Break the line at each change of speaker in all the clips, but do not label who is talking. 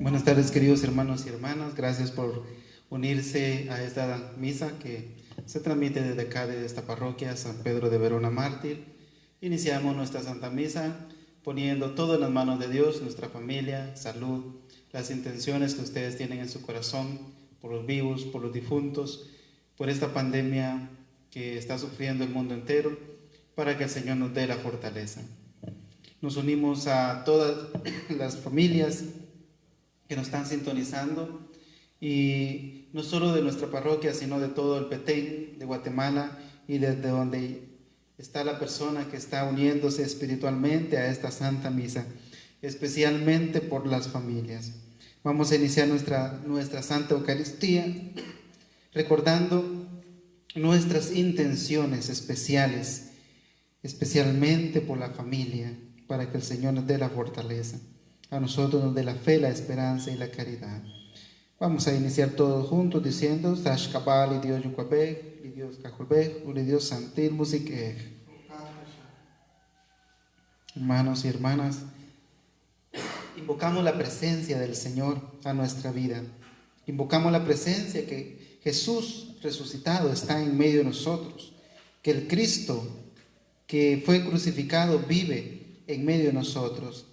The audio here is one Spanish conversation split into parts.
Buenas tardes, queridos hermanos y hermanas. Gracias por unirse a esta misa que se transmite desde acá, de esta parroquia San Pedro de Verona Mártir. Iniciamos nuestra Santa Misa poniendo todo en las manos de Dios, nuestra familia, salud, las intenciones que ustedes tienen en su corazón, por los vivos, por los difuntos, por esta pandemia que está sufriendo el mundo entero, para que el Señor nos dé la fortaleza. Nos unimos a todas las familias que nos están sintonizando, y no solo de nuestra parroquia, sino de todo el Petén de Guatemala, y desde donde está la persona que está uniéndose espiritualmente a esta Santa Misa, especialmente por las familias. Vamos a iniciar nuestra Santa Eucaristía recordando nuestras intenciones especiales, especialmente por la familia, para que el Señor nos dé la fortaleza. A nosotros nos dé la fe, la esperanza y la caridad. Vamos a iniciar todos juntos diciendo: Sash Kabal, Dios Yukwabek, Dios Kajulbek, Dios Santil Musike. Hermanos y hermanas, invocamos la presencia del Señor a nuestra vida. Invocamos la presencia que Jesús resucitado está en medio de nosotros, que el Cristo que fue crucificado vive en medio de nosotros.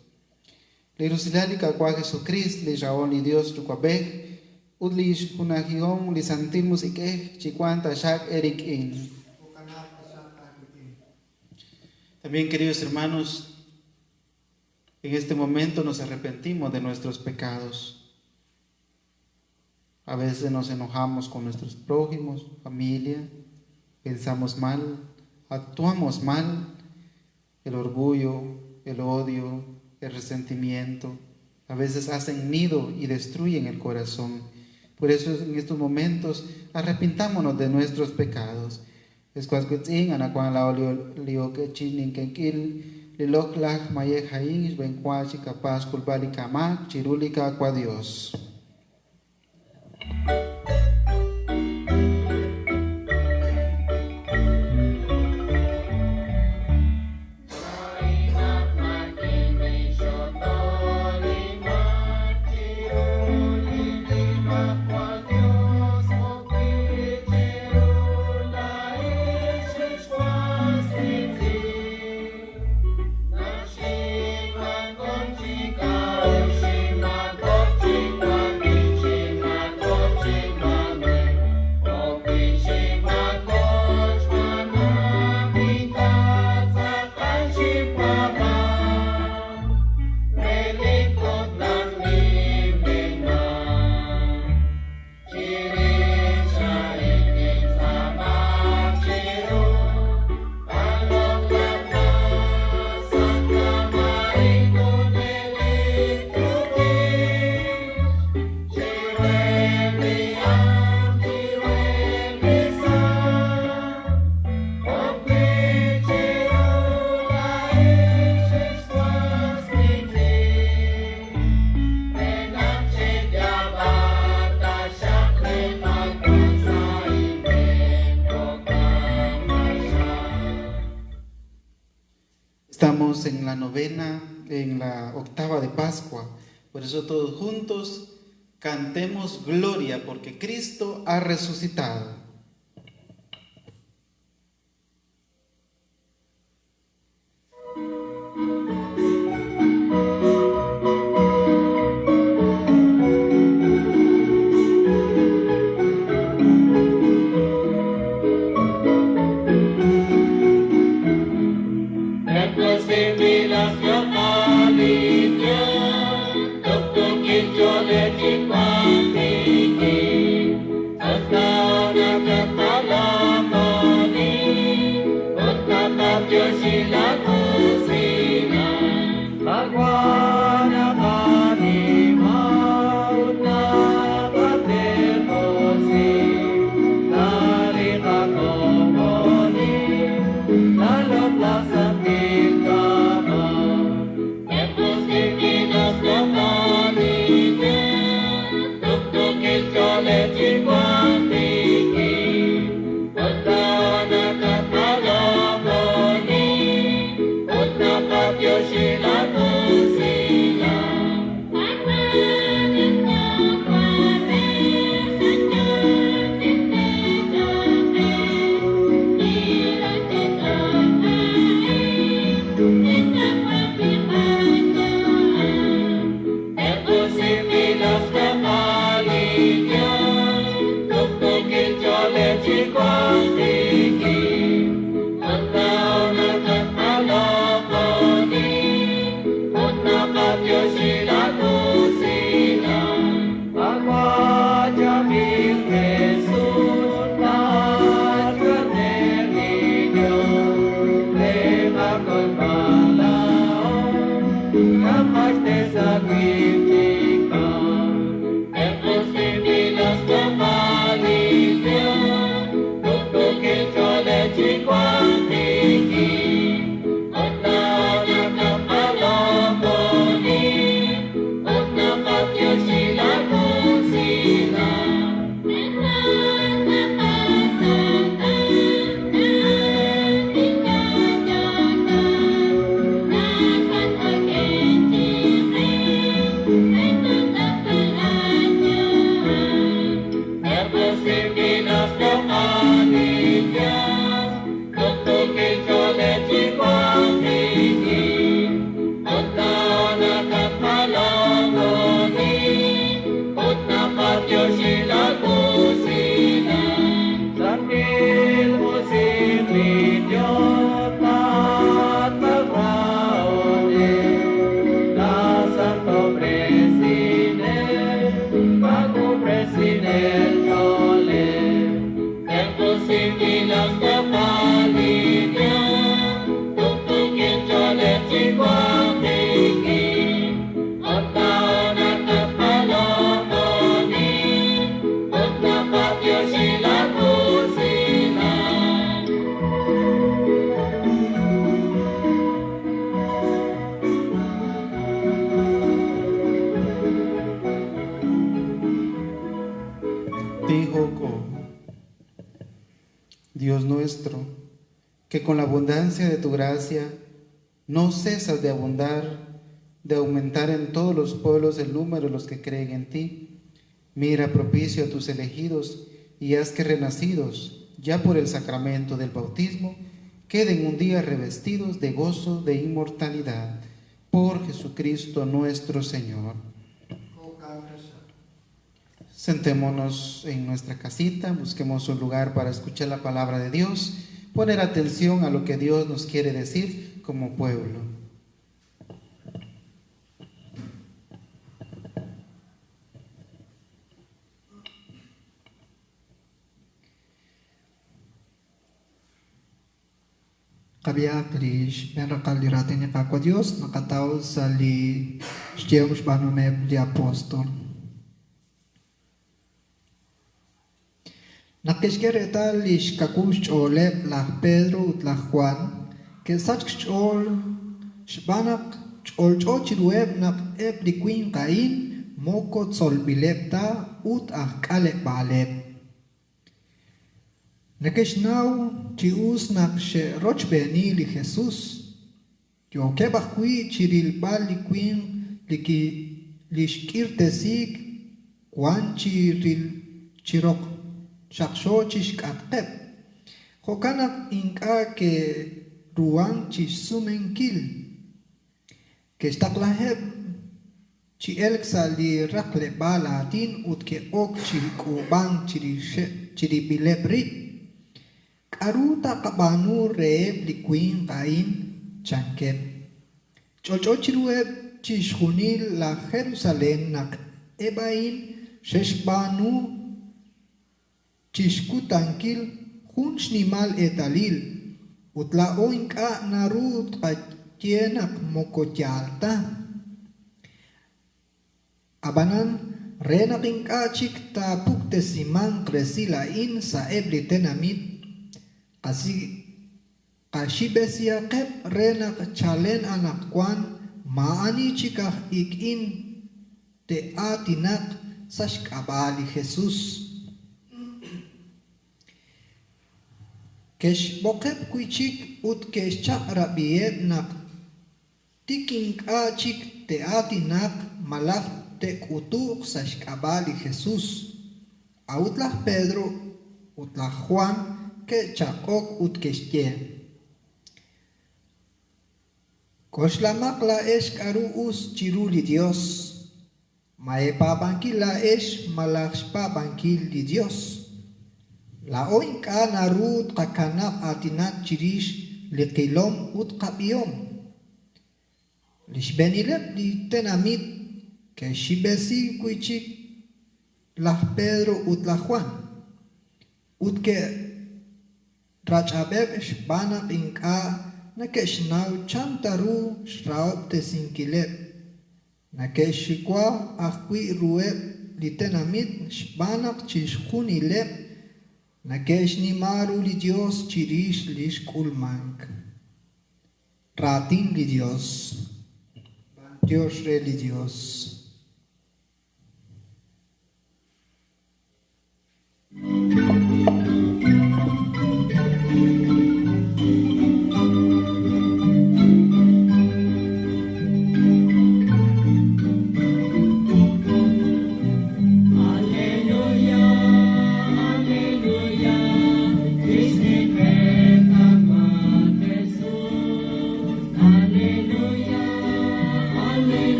Le Jerusalén kwa Jesucristo, le Jaón y Dios Yukwabek, Udlish Hunahion, le Santil Musike, Chikwanta Shak Erik In. También, queridos hermanos, en este momento nos arrepentimos de nuestros pecados. A veces nos enojamos con nuestros prójimos, familia, pensamos mal, actuamos mal. El orgullo, el odio, el resentimiento a veces hacen nido y destruyen el corazón. Por eso en estos momentos arrepintámonos de nuestros pecados. Dios. Estamos en la novena, en la octava de Pascua. Por eso todos juntos cantemos gloria porque Cristo ha resucitado. Dios nuestro, que con la abundancia de tu gracia no cesas de abundar, de aumentar en todos los pueblos el número de los que creen en ti. Mira propicio a tus elegidos y haz que renacidos, ya por el sacramento del bautismo, queden un día revestidos de gozo de inmortalidad. Por Jesucristo nuestro Señor. Sentémonos en nuestra casita, busquemos un lugar para escuchar la palabra de Dios, poner atención a lo que Dios nos quiere decir como pueblo.
Kabia Krish, Merakal diratin ni Kakwa Diyos, nakatao sa li Shtiyos Banumeb di Apostol. Nakishkereta lish kakush oleb la Pedro ut la Juan, que sach ol shbanak ol chirueb nak eb liquin kain, moko tzol bilepta ut akale baleb. Nakishnaw chius nak she roch beni li Jesus, yo kebakui chiril baliquin lishkirtesik kwan chirok shaksho chishkatkep. Jokanak inka ke ruang chisumenkil que staklaheb chi elksa li rakle balatin utke ok chirikubang chiribilebrit karuta kabanu reeb liquin kain chankep chocho chirueb chishunil la Jerusalén nak ebain sheshbanu chishkutankil hunshnimal etalil utla oinka narut tienak mokotyalta abanan renaking kachik ta puktesimang kresila in sa eblitenamit kasi kashibesia kep renak chalen anak kwan maani chikah ikin te atinak sashkabali Jesus kesh bokep kuichik ut kesh chak rabiet nak tiking kachik te atinak malak te kutuk sashkabali Jesus autlah Pedro utlah Juan ke chakok ut keshye koslamak la esh karu us chiruli Dios maepabankil la esh malakshpabankil li Dios la oinka narut kakanak atinak chirish liqilom ut qabiyom lishbenilep li tenamit ke shibesi kuichik lah Pedro ut la Juan ut ke rachabeb shbanak inka na ke shnaw chantaru shraub tesinkilep na ke shikwa akwi rueb li tenamit shbanak chishkunilep na ke shnimaru li Dios chirish lish kulmank ratin li Dios Dios religioso.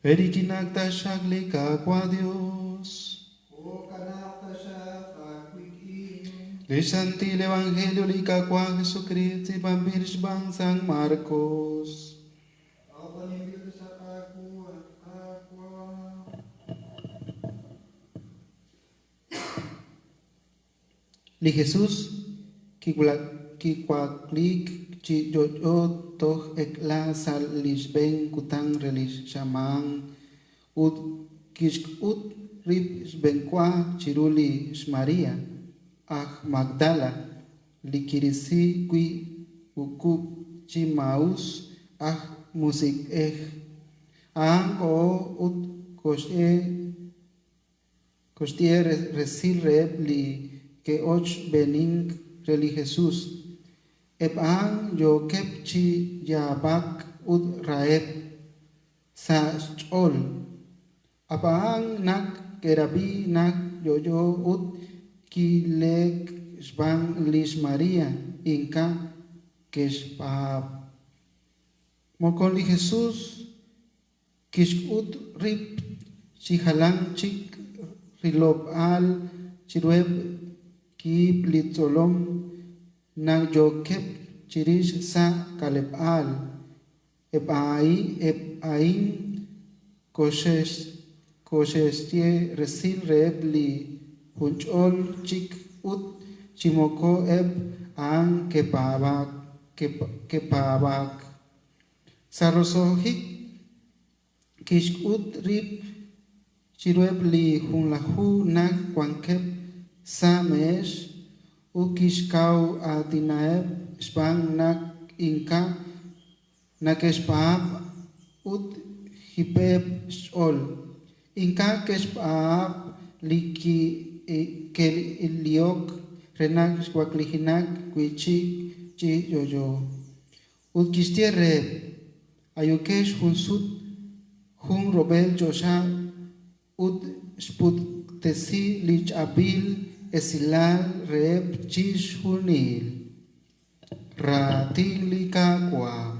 Eriginak tashagli kakwa Dios. Lisanti el Evangelio li kakwa Jesucristo y Bambirish Ban San Marcos. Li Jesús kikwaklik chi yo toh ekla sal lishben kutang relish shaman ut kishk ut rip shbenkwa chiruli shmaria ah Magdala likirisi qui ukup chi maus ah musik ko ut koshtier resil reb li que och bening reli Jesús Eban yo kepchi yabak ud raeb sa chol abang nak kerabi nak yo ud kilek shbang lish Maria inka keshpab mokon li Jesús kish ud rip chihalang chik rilob al chirueb ki blitzolom na yo kep chirish sa kaleb al ebain koshestie resil reb li hunchol chik ut chimoko an kepabak sarosohik kish ut rib chirueb li hunlahu na kwankep sa mesh ukishkau atinaeb shbang nak inka nakeshpab ut hipeb shol inka keshpab liki que liok renak waklihinak kuichi chi yoyo utkishtierre ayukesh hunsut hun robel josha ut sputesi lich abil esilal reep chish hunil ratilika kwa.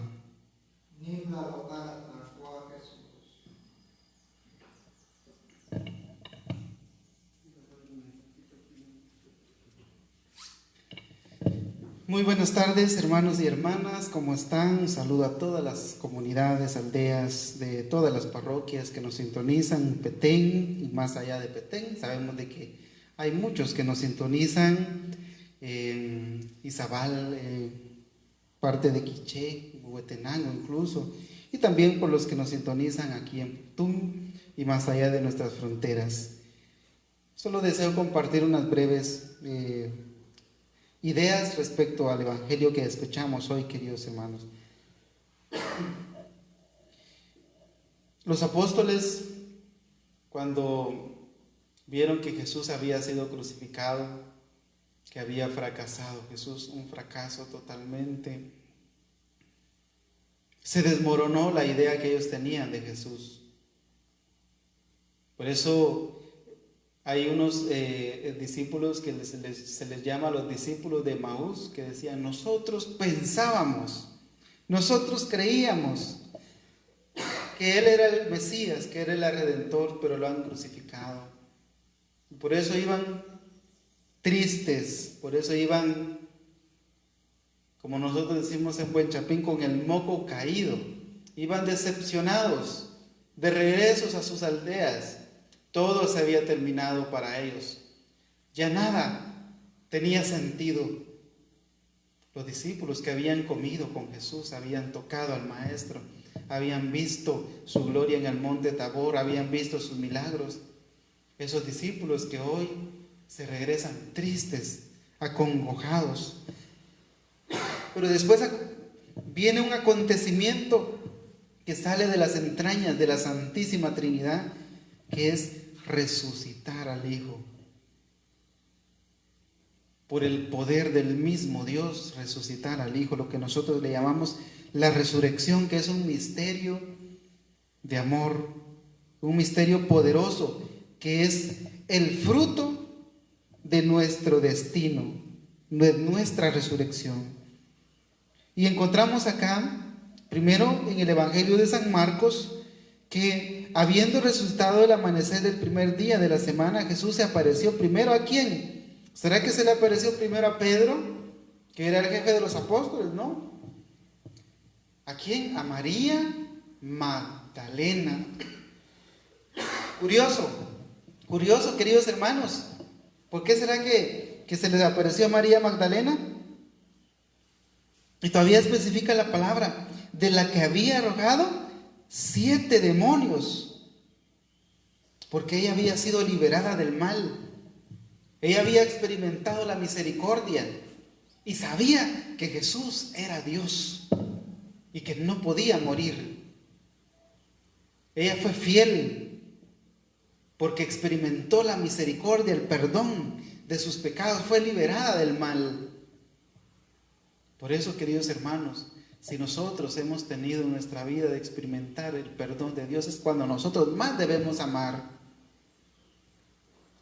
Muy buenas tardes, hermanos y hermanas, ¿cómo están? Un saludo a todas las comunidades, aldeas de todas las parroquias que nos sintonizan en Petén y más allá de Petén. Sabemos de que hay muchos que nos sintonizan en Izabal, parte de Quiché, Huetenango incluso, y también por los que nos sintonizan aquí en Putum y más allá de nuestras fronteras. Solo deseo compartir unas breves ideas respecto al Evangelio que escuchamos hoy, queridos hermanos. Los apóstoles, cuando vieron que Jesús había sido crucificado, que había fracasado, Jesús, un fracaso totalmente, se desmoronó la idea que ellos tenían de Jesús. Por eso hay unos discípulos que se les llama los discípulos de Maús, que decían: nosotros pensábamos, nosotros creíamos que Él era el Mesías, que era el Redentor, pero lo han crucificado. Y por eso iban tristes, por eso iban, como nosotros decimos en Buen Chapín, con el moco caído. Iban decepcionados, de regresos a sus aldeas. Todo se había terminado para ellos. Ya nada tenía sentido. Los discípulos que habían comido con Jesús, habían tocado al Maestro, habían visto su gloria en el monte Tabor, habían visto sus milagros. Esos discípulos que hoy se regresan tristes, acongojados. Pero después viene un acontecimiento que sale de las entrañas de la Santísima Trinidad, que es resucitar al Hijo. Por el poder del mismo Dios, resucitar al Hijo, lo que nosotros le llamamos la resurrección, que es un misterio de amor, un misterio poderoso, que es el fruto de nuestro destino, de nuestra resurrección. Y encontramos acá, primero en el Evangelio de San Marcos, que habiendo resucitado el amanecer del primer día de la semana, Jesús se apareció primero ¿a quién? ¿Será que se le apareció primero a Pedro, que era el jefe de los apóstoles? No. ¿A quién? A María Magdalena. Curioso, queridos hermanos. ¿Por qué será que se les apareció a María Magdalena? Y todavía especifica la palabra, de la que había arrojado 7 demonios, porque ella había sido liberada del mal. Ella había experimentado la misericordia y sabía que Jesús era Dios y que no podía morir. Ella fue fiel porque experimentó la misericordia, el perdón de sus pecados, fue liberada del mal. Por eso, queridos hermanos, si nosotros hemos tenido en nuestra vida de experimentar el perdón de Dios, es cuando nosotros más debemos amar.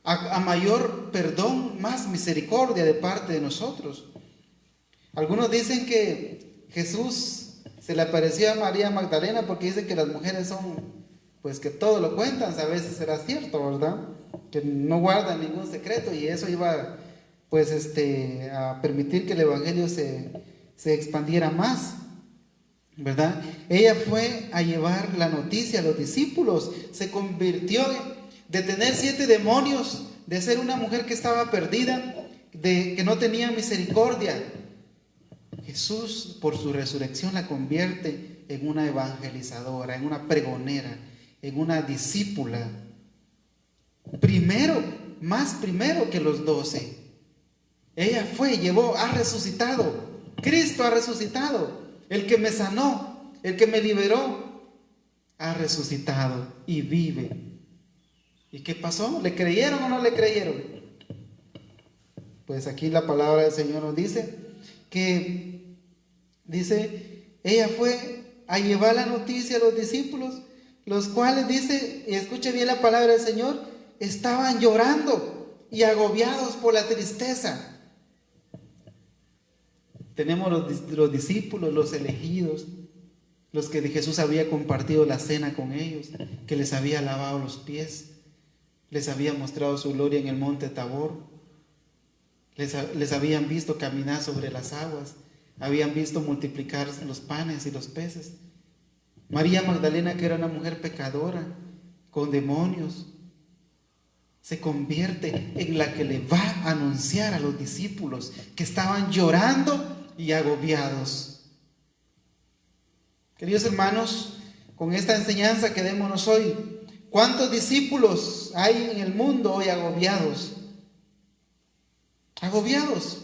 A mayor perdón, más misericordia de parte de nosotros. Algunos dicen que Jesús se le apareció a María Magdalena porque dicen que las mujeres son, pues que todo lo cuentan. A veces será cierto, ¿verdad? Que no guardan ningún secreto, y eso iba pues a permitir que el Evangelio se expandiera más, ¿verdad? Ella fue a llevar la noticia a los discípulos, se convirtió de tener 7 demonios, de ser una mujer que estaba perdida, de que no tenía misericordia. Jesús, por su resurrección, la convierte en una evangelizadora, en una pregonera, en una discípula. Más primero que los 12. Ella fue, llevó, ha resucitado. Cristo ha resucitado. El que me sanó, el que me liberó, ha resucitado y vive. ¿Y qué pasó? ¿Le creyeron o no le creyeron? Pues aquí la palabra del Señor nos dice que, ella fue a llevar la noticia a los discípulos, los cuales, dice, y escuche bien la palabra del Señor, estaban llorando y agobiados por la tristeza. Tenemos los discípulos, los elegidos, los que Jesús había compartido la cena con ellos, que les había lavado los pies, les había mostrado su gloria en el monte Tabor, les habían visto caminar sobre las aguas, habían visto multiplicar los panes y los peces. María Magdalena, que era una mujer pecadora, con demonios, se convierte en la que le va a anunciar a los discípulos que estaban llorando y agobiados. Queridos hermanos, con esta enseñanza quedémonos hoy. ¿Cuántos discípulos hay en el mundo hoy agobiados? Agobiados.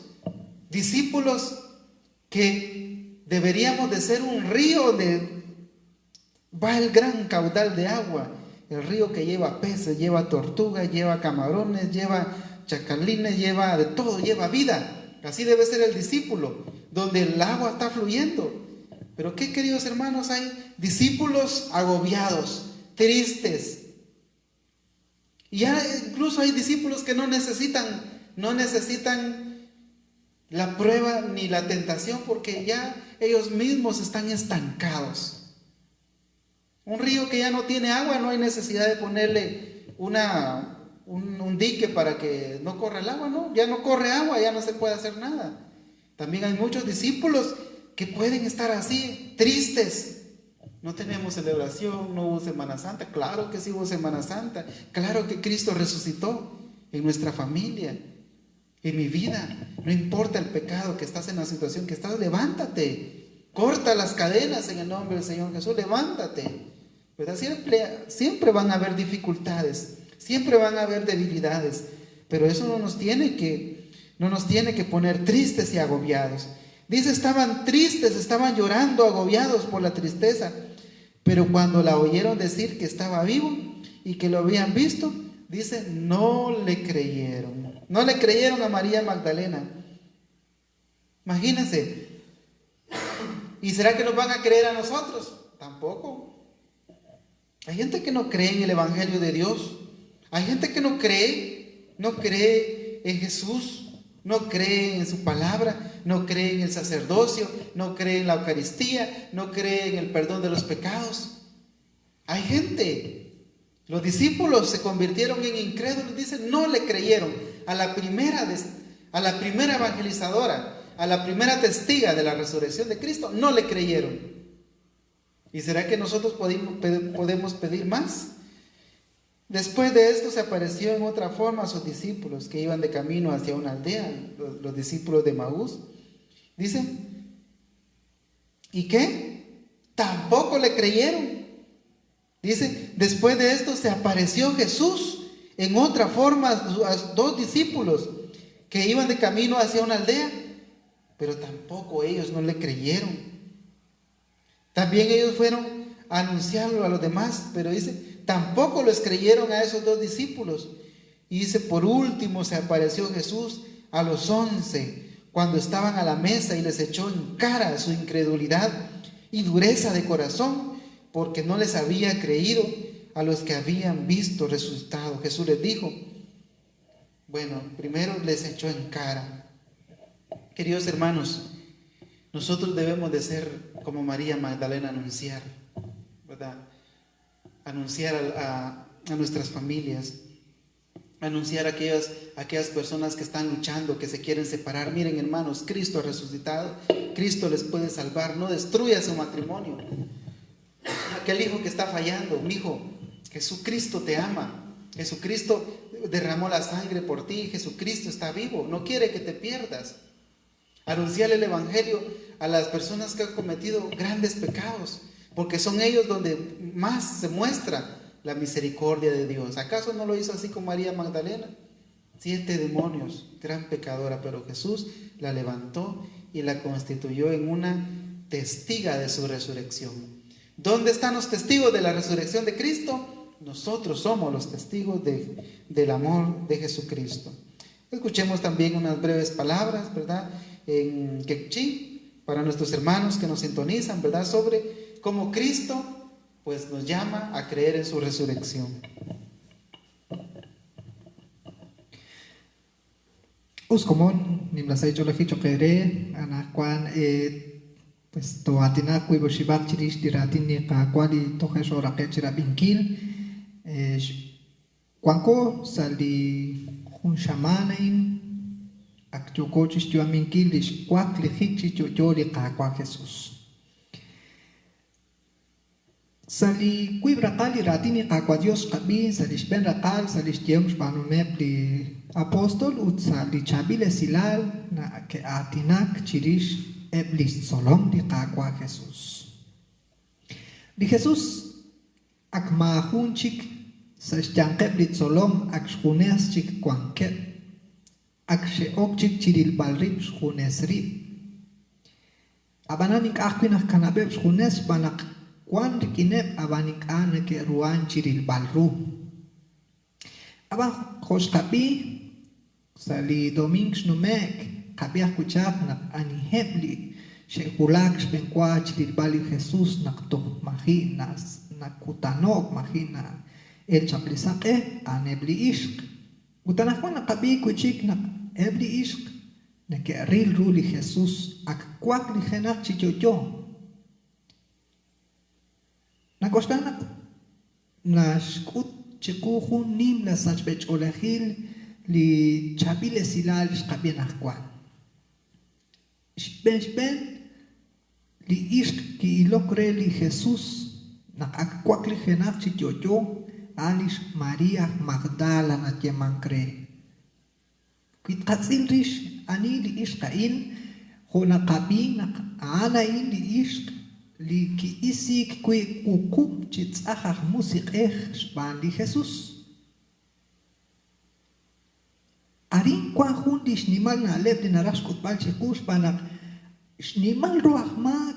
Discípulos que deberíamos de ser un río donde va el gran caudal de agua. El río que lleva peces, lleva tortugas, lleva camarones, lleva chacalines, lleva de todo, lleva vida. Así debe ser el discípulo, donde el agua está fluyendo. Pero ¿qué, queridos hermanos? Hay discípulos agobiados, tristes. Y ya incluso hay discípulos que no necesitan la prueba ni la tentación, porque ya ellos mismos están estancados. Un río que ya no tiene agua, no hay necesidad de ponerle un dique para que no corra el agua, no, ya no corre agua, ya no se puede hacer nada. También hay muchos discípulos que pueden estar así, tristes. No tenemos celebración, no hubo Semana Santa. Claro que sí hubo Semana Santa. Claro que Cristo resucitó en nuestra familia, en mi vida. No importa el pecado que estás, en la situación que estás, levántate. Corta las cadenas en el nombre del Señor Jesús, levántate. ¿Verdad? Siempre van a haber dificultades, siempre van a haber debilidades, pero eso no nos tiene que poner tristes y agobiados. Dice, estaban tristes, estaban llorando, agobiados por la tristeza, pero cuando la oyeron decir que estaba vivo y que lo habían visto, dice, no le creyeron a María Magdalena. Imagínense. ¿Y será que nos van a creer a nosotros? Tampoco. Hay gente que no cree en el Evangelio de Dios. Hay gente que no cree en Jesús, no cree en su palabra, no cree en el sacerdocio, no cree en la Eucaristía, no cree en el perdón de los pecados. Hay gente. Los discípulos se convirtieron en incrédulos, dicen, no le creyeron a la primera evangelizadora, a la primera testiga de la resurrección de Cristo, no le creyeron. ¿Y será que nosotros podemos pedir más? Después de esto se apareció en otra forma a sus discípulos que iban de camino hacia una aldea, los discípulos de Maús. Dice, ¿y qué? Tampoco le creyeron. Dice, después de esto se apareció Jesús en otra forma a dos discípulos que iban de camino hacia una aldea, pero tampoco ellos no le creyeron. También ellos fueron a anunciarlo a los demás, pero dice, tampoco les creyeron a esos dos discípulos. Y dice, por último se apareció Jesús a los 11, cuando estaban a la mesa, y les echó en cara su incredulidad y dureza de corazón, porque no les había creído a los que habían visto resucitado. Jesús les dijo, bueno, primero les echó en cara. Queridos hermanos, nosotros debemos de ser como María Magdalena, anunciar, ¿verdad? Anunciar a nuestras familias, anunciar a aquellas personas que están luchando, que se quieren separar. Miren, hermanos, Cristo ha resucitado, Cristo les puede salvar. No destruya su matrimonio. Aquel hijo que está fallando, mi hijo, Jesucristo te ama, Jesucristo derramó la sangre por ti, Jesucristo está vivo, no quiere que te pierdas. Anunciar el Evangelio a las personas que han cometido grandes pecados, porque son ellos donde más se muestra la misericordia de Dios. ¿Acaso no lo hizo así con María Magdalena? 7 demonios, gran pecadora, pero Jesús la levantó y la constituyó en una testiga de su resurrección. ¿Dónde están los testigos de la resurrección de Cristo? Nosotros somos los testigos del amor de Jesucristo. Escuchemos también unas breves palabras, ¿verdad? En quechí, para nuestros hermanos que nos sintonizan, ¿verdad? Sobre cómo Cristo, pues, nos llama a creer en su resurrección.
Uskomon, nimlasay cholajicho kere, anakuan, pues to atina kuibo shibak chirish diratin ni kakwali tojes orake chirabinkil, Cuanco sali un shamanain akchocochis yo aminquilis cuac lejichis yo yori cacua Jesús. Sali cuibracali ratini cacua Dios cabin salis ben racal salis tiems panumep li apóstol ut sali chabile silal na que atinac chirish eblis solom di cacua Jesús. Di Jesús akmahun chik sa stiangkep lit solom ak shunes chik kwangkep ak sheok chik chiril balrip shunes ri abanan ik akwin ak kanabeb shunes banak kwan rikinep abanik an ke ruan chiril balru aban khos kapi sali domings numek kapi akuchak nak anihebli shekulak shbenkwa chiril bali Jesus nak to mahi nas nakutanok mahi na el chaplisak anebli ishq. Utanakwan na kabi kuchik na ebli ishq na ke ril ruli Jesus ak kwak li henak chichocho. Na kostanak na shkut chikuhun nim la sachbech olehil li chabile silal shkabi nakwan. Shben li ishq ki ilokre li Jesus na ak kwak li henak chichocho Alish Maria Magdalena Tiemancre. Quit Katzilrish Anili Ishkain, Honakabi, Anain li Ishk, li ki isik qui kukup chitzahach musik span li Jesus. Arin kwa hundish nimal na leb di narashkut balchikus panak, shnimal roach mag.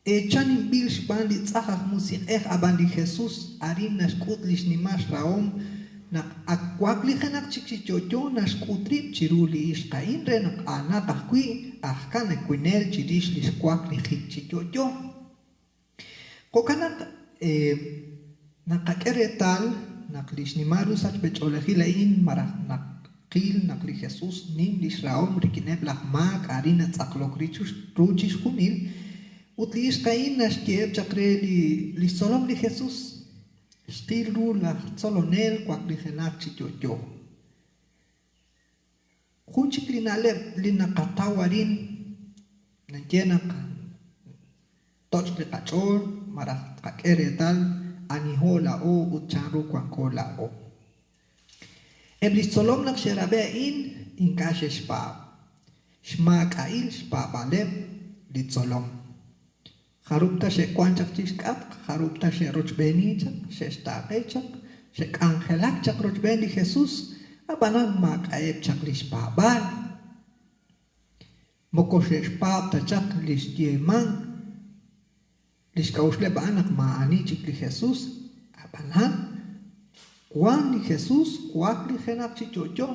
Chanin bil shpan li tzahach musik aban li Jesus arin nashkut lish nimash raom na akwak li henak chikchichocho nashkutrip chiruli ishkain re nak anak akwi ahkan ekwinel chirish lish kwak li chikchichocho. Kokanak nakakeretal nak lish nimaru sach becholehilain marah nak qil nak li Jesus nim lish raom rikineb lahmak arin atzaklok ruchish kunil Utlish kain nashkieb chakre li solom li Jesus. Stilu la solonel kwak li henak chichocho. Hunchik li naleb li nakatawarin nanjenak toch li kachor marat kakere tal anihola o utcharu kwankola o. Ebli solom nak sherabe in kashe shpa. Shma kail shpa baleb li solom. Harupta she kwanchak chishkap, harupta she rochbeni chak, she staqechak, she angelak chak rochbeni Jesus, abanan mak aeb chak lish babal. Moko she shpapta chak lish dieman, lish kaushle banak maani chik li Jesus, abanan, kwan li Jesus, kwak li henak chichocho.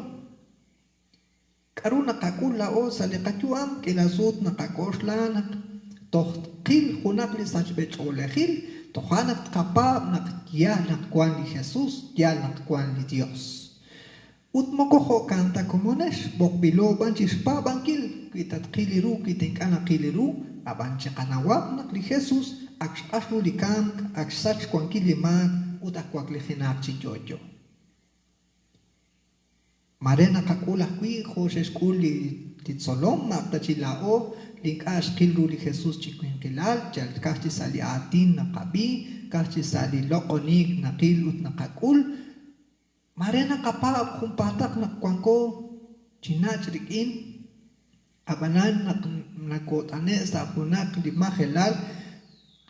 Karu nakakula o sa likachuam, kilasut nakakoslanak, Toch qil hunak li sachbech olehil, tohanak kapab nak ya nak kwan li Jesus, ya nak kwan li Dios. Ut mokoho kanta komonesh, bok biloban chispa bankil, kitat qiliru, kitinkana qiliru, abanche kanawab nak li Jesus, akshashnu li kam, akshach kwan kiliman, ut akwak li hinak chichocho. Marena kakula kui, joshes kuli titsolom, mapta chilao, Link ash kilru li Jesus chikwin kilal, jal kachi sali atin na kabi, kachi sali lokonik na kilut na kakul. Marena kapab kumpatak na kwangko, chinachrikin, abanan na kotane sa kunak li mahelal,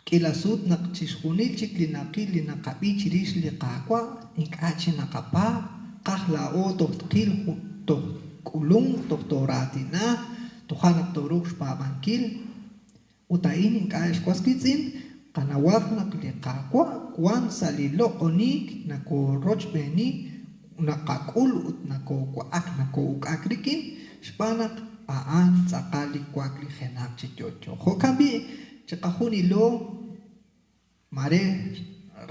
kilasut na chishkunil chikli na kili na kabi chirish li kakwa, ikachi na kapab, kahla o tohtkil kulung tohtorati na, Tuhanak toruk shpabankil, utainin kaish kwaskitzin, kanawak nak likakwa, kwan salilo onik, na ko rochbeni, unaqakul ut nako ukakrikin shpanak paan tsakali kwakli jenak chichocho hokabi chakahuni lo mare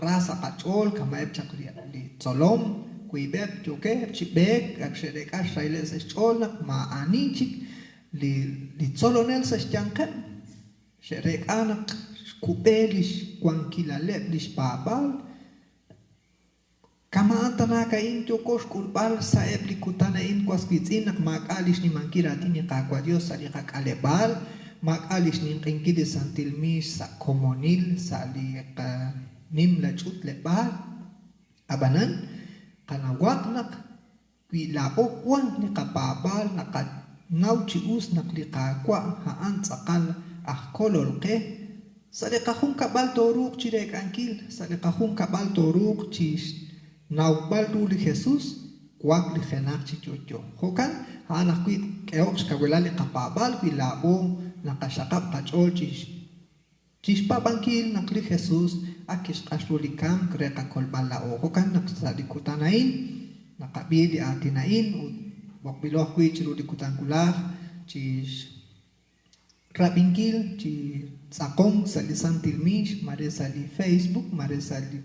rasa kachol kamaeb chakli li tsolom kuibeb choke chibek aksherek ashailes cholnak ma anichik li tsolonel sa chankan sherek anak kupelish kwankilalelish babal kama antana kain chokos kulpal sa eplikutana in kwaskitzin nak makalish ni mankiratin ni kakwa Dios sa li kakalebal makalish ni kinkidi santilmish sa komonil sa li nim la chut lebal abanan kanawak nak wilao kwan ni kapabal nakat nauchius nak li kakwa haan sakal kololke sa li kahung kabal toruk chirek ankil sa li kahung kabal toruk chis naubal li Jesus kwak li jenak chichocho hokan anak kuit keoks kawelali kapabal wilao nakashakap kachol chis papankil nakli Jesus akis kaslulikam kreka kolbalao hokan naksadikutanain nakabili atinain wakbiloh kuit chiludikutan kulah chis rabinkil chi sakong salisan tilmish mare sali Facebook mare sali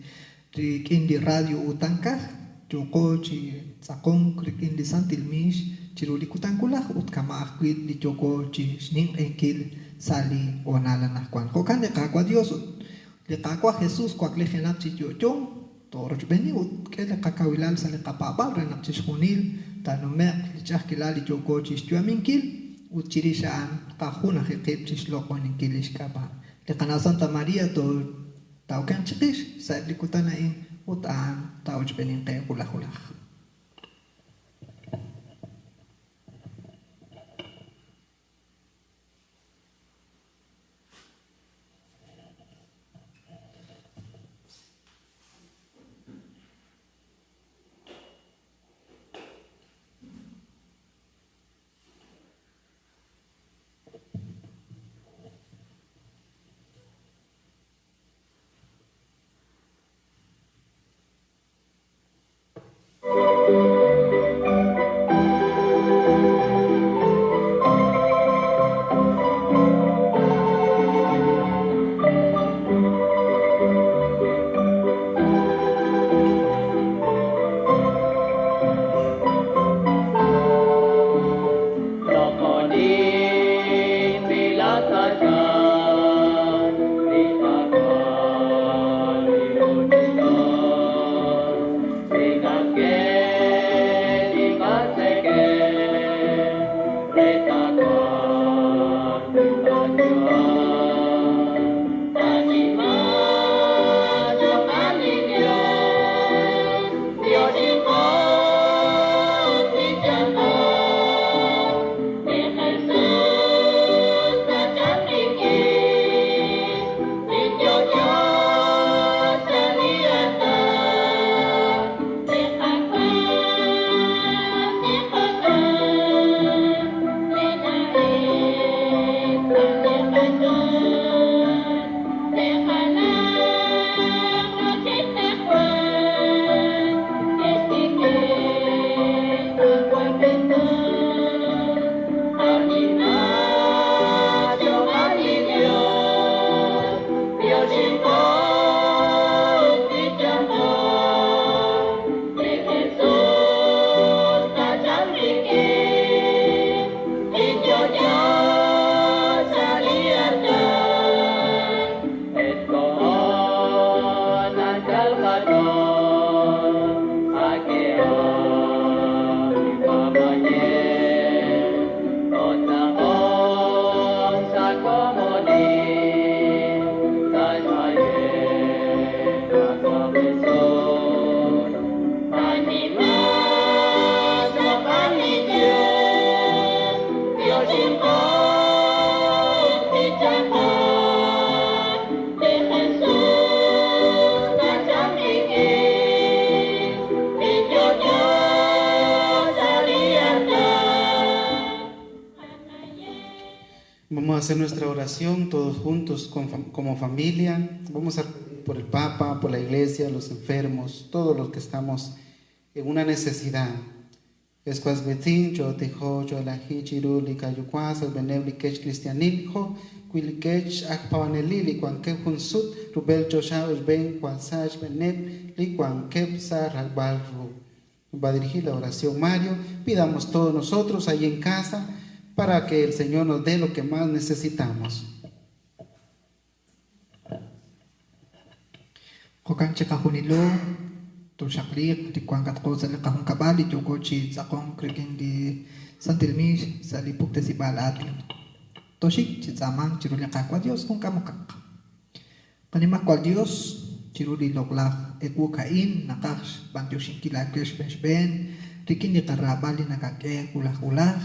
kindi radio utangkah joko chi sakong kindi santilmish chiruli kutangkulah ut kama akuit di joko chi sning enkil sali onala nakwan kokan de kakwa Dios de kakwa Jesus kwak le genap chi jojo toro beni ut ke le kakawilal sali kapabal renak chi shunil tanome lichah kilali joko chi stuaminkil ut chirishaan kahuna hekip chi shlokon inkilish kaba de kana Santa Maria to tau kan chikish sa likutanain utaan tau benin kaya kulah-kulah.
Vamos a hacer nuestra oración todos juntos como familia. Vamos a pedir por el Papa, por la Iglesia, los enfermos, todos los que estamos en una necesidad. Escuas betin, yo tejo, yo la hichiru, li cayuquas, el benebli quech cristianiljo, quiliquech akpawanelili, cuan que junsut, rubel josha, usben, cuan sach beneb, li cuan kep sa ragbal ru. Va a dirigir la oración Mario. Pidamos todos nosotros ahí en casa para que el Señor nos dé lo que más necesitamos.
Kokan chika hunilo to shaklik di kuangkat ko sa likahong kabali to ko chi sa kong kriking di santilmi sa lipuk te si balati to shik chi samang chiruli kakwa Dios kung kamukak kanima kwa Dios chiruli loklak eku kain nakash bantyo shinkila kesh ben rikin di karabali nakake kulah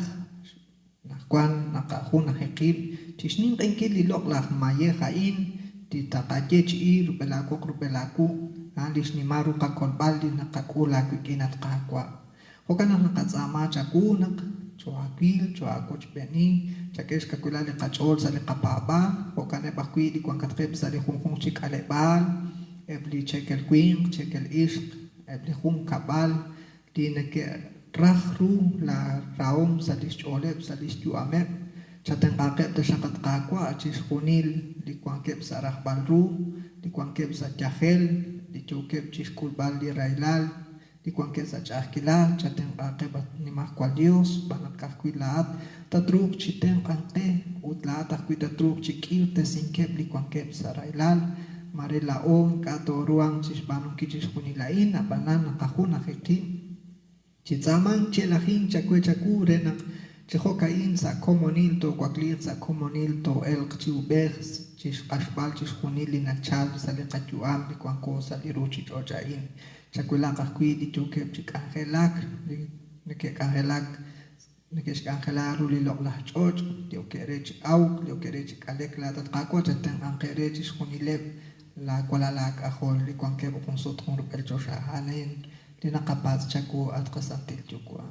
nakwan nakahuna hekil chisning kengkil di loklak maye kain di takaje chi rupelaku alis ni maru kakolbali nakakula kikinat kakwa hokana nakatsama chakunak choakil choakoch beni chakes kakula le kachol sa le kapaba hokane bakwi di kwang katrep sa le khung chik alebal ebli chekel queen chekel ishq ebli khum kabal di neke rahru la raum sa lis oleb sa lis juamet chateng kakep te sakat kakwa achis khunil di kwang kep sa rahbal ru di kwang kep sa chahel di chukep chiskul bal di railal di kuangke sa chakila chateng ake bat ni mahkwal Dios banat kahkuilaat tatruk chiteng ante utlaat ahkui tatruk chikil te singkep di kuangke sa railal mare laong kato ruang chis banong kichis kunilain abanan nakahuna hekim chitsamang chelahin chakwe chaku renak chihokain sa komonil to kwaklir sa komonil to elk chiubeh chis ashbal chis kunili na chal sa le kachuam di kwangko sa liruchi chochain chakwila kakui di chukep chik angelak neke angelak neke angelar uli loklah choch di okere chik auk di okere chik alek la tat kakwa chateng angkere chis kunilep la kwalalak ahol di kwangke bukonsot kong rupel chosha hanin di nakapat chaku at kasantil chukwa.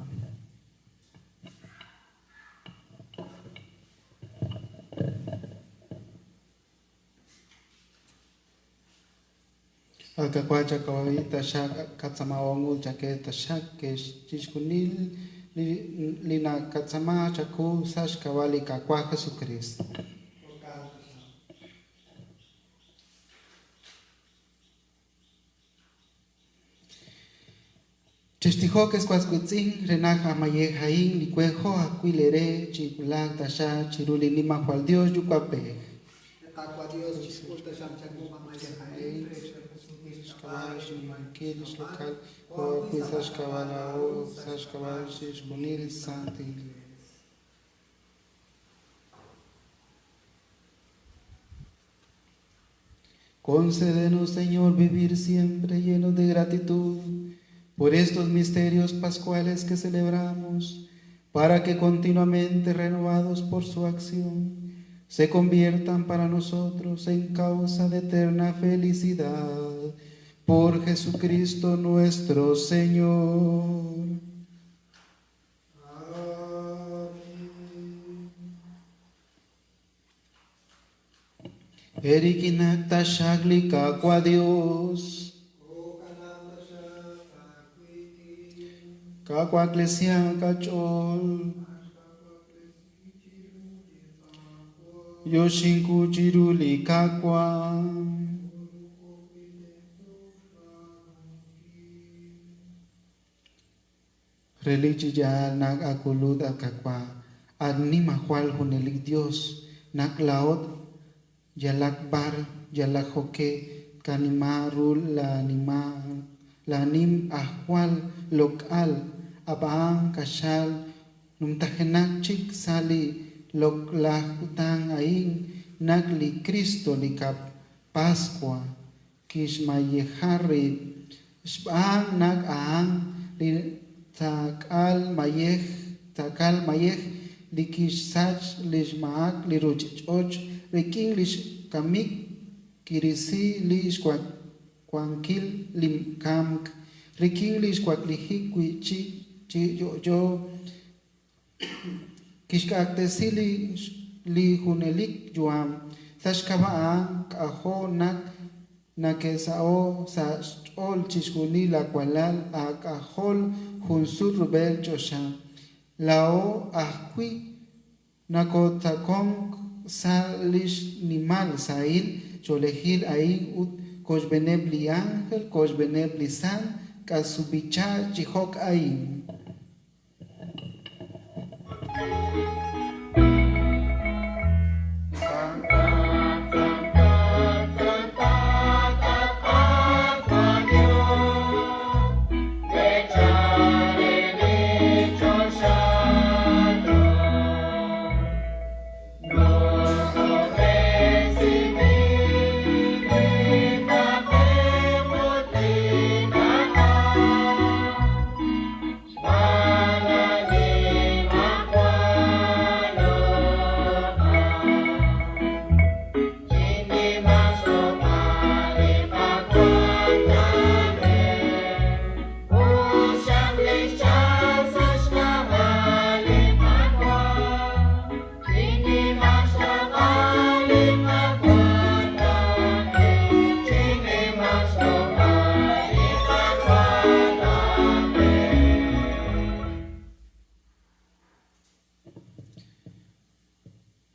Alcacuacha kawita shak katsamawangu chake tashak ke chishkunil lina katsama chaku sash kawali kakwa Jesucristo. Chestijo que escuascuitzin renaja maye jain licuejo acuilere chikulak tasha chiruli lima cual Dios yucape.
Kakwa Dios chiskulta shamchaku mamaye jain
Manquillos local, o quizás cabala o sas caballos munir santi. Concédenos, Señor, vivir siempre llenos de gratitud por estos misterios pascuales que celebramos, para que continuamente renovados por su acción, se conviertan para nosotros en causa de eterna felicidad. Por Jesucristo nuestro Señor. Amén. Erikinakta shagli kakwa Dios. Kakwa Iglesia kachol. Yoshinku chiruli kakwa. Religi ya nag akulud akakwa agni mahwal hunelik Dios nak laot yalak bar yalak hoke kanimarul la nim ahwal lokal abang kashal numtahenak chik sali lok lahutang aing nagli Cristo likap Pascua kishmayehari shbang nag ang takal mayeh likish sach lishmaak liruchoch riking lish kamik kirisi lish kwankil limkamk riking lish kwaklihik wichi yo kishkaktesi li hunelik juam sashkaba kaho nak nakesao sa ol chishkuni la kualal akahol junsur rubel chosha lao ahkui nakotakong salish nimal sail cholehil ain ut kosbenebli ángel kosbenebli san kasubicha chihok ain.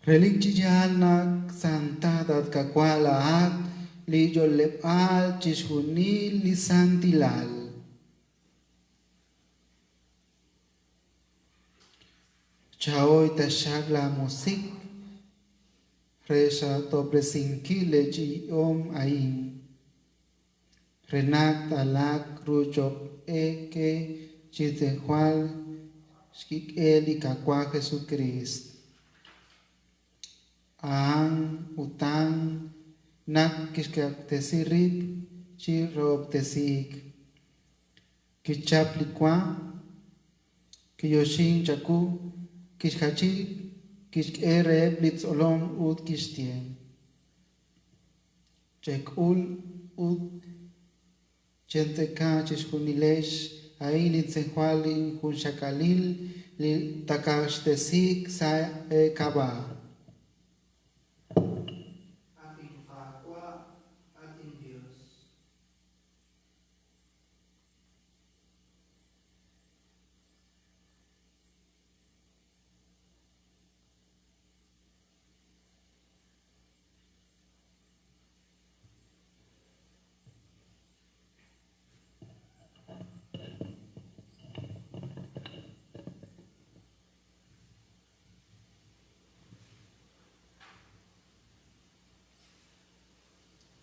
Religiyal na santa dat kakwalaat li jolepal chishuni li santilal. Chaoy tashag la musik resha topresinki leji om ain. Renak talak rujop eke chitehual skik eli kakwa Jesucrist. Ang utang nak kishkak tesirit chirob tesik kichaplikwa kiyoshin chaku kishkachi kishkere blitzolom ut kishtien chekul ut chenteka chishkunilesh ailin sehualin hunshakalil li takash tesik sa kaba.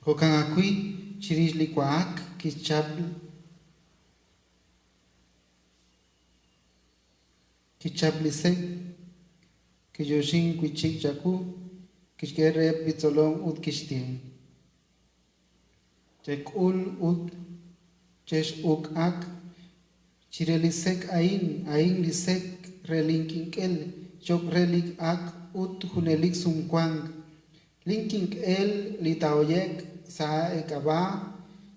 Hokan akui chirish likuak kichaplisek kiyoshin kuichik chaku kishkere pitzolom ut kishtien chekul ut chesh uk ak chirelisek ain lisek relinkinkel chok relik ak ut hunelik sumkwang linking el litaoyek sa ekaba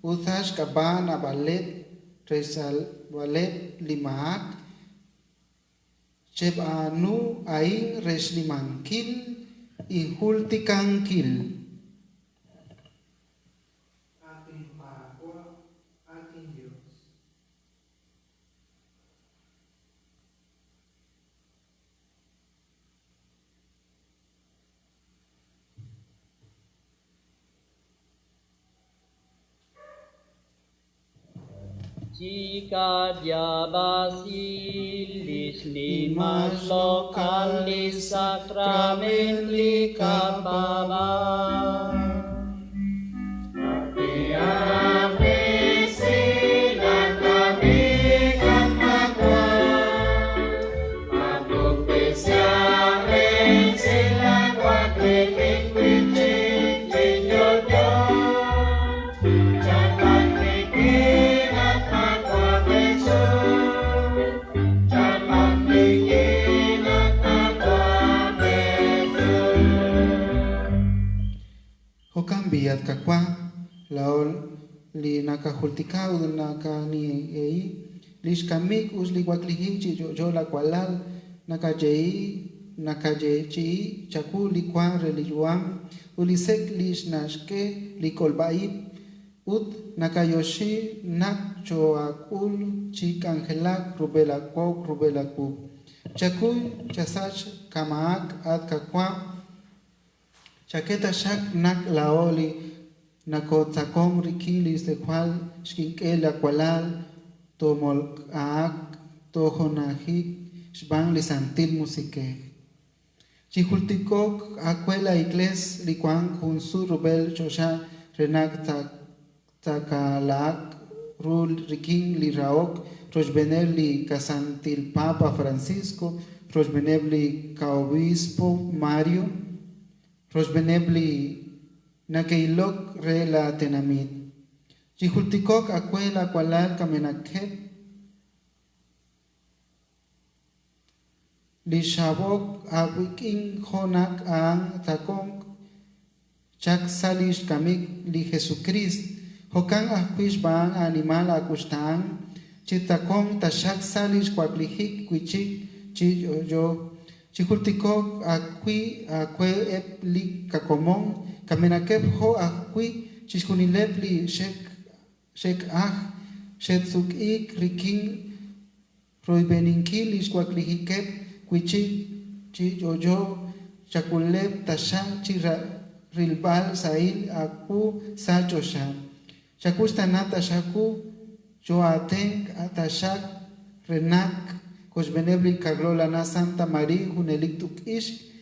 uthash kaba na balet resal balet limaak chep anu ain reslimankil ihultikankil ating pagwa ating Diyos.
Jika dia basilis limas lokalis sakramen likababa.
Biat kakwa laol li nakahultikau naka ni ei lish kamik us li waklihinchi yo la kualal nakajei chaku li kwa relijuam ulisek lish nashke li kolbaib ut nakayoshi nak choakul chik angelak rubelakuk chakuy chasach kamaak at kakwa chaqueta shak nak laoli nakotzakon rikilis de cual shkinkel acualal tomol aak tojonajik shban lisantil musike chihultikok acuela igles likuan junsu rubel chosha renak takalak rul rikin li raok rojbenebli casantil papa Francisco rojbenebli caobispo Mario rojbenebli nakeilok re la tenamit chihultikok acuela acualal kamenakep li shabok awikin honak ang takong chak salish kamik li Jesucrist hokan ahpish bang animal akustan chitakong tashak salish kwaklihik kwichik chi yo chihultikok akwi ep li kakomon kamenakep ho akwi chishkunilep li shek shetsuk ik rikin proibeninkil ishkwaklikikep Kwichik chi yo chakulep tasha chira rilbal sail aku sachosha chakustanata shaku yo atenk atashak renak kosbenebli kaglola na Santa María huneliktuk ish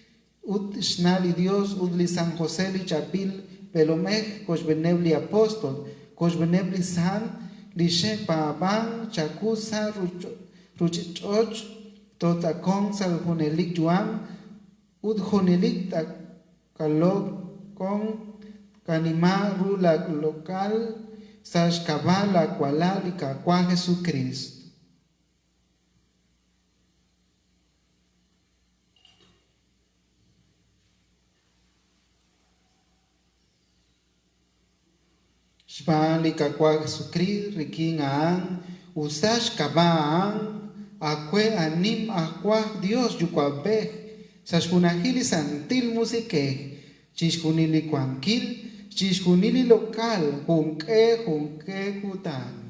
ut shnali Dios udli San José li chapil pelomej kosbenebli apóstol kosbenebli san li shepa ban chakusa ruchichoch Totakong sal hunelik juam ud hunelik takalok kong kanima rula lokal sash kabala kuala likakwa Jesucristo. Shpan likakwa Jesucristo rikin aan usash kabaan akwe anim akwa Dios yukwabeh sashkunahili santil musike chishkunili kwankil chishkunili lokal junke kutan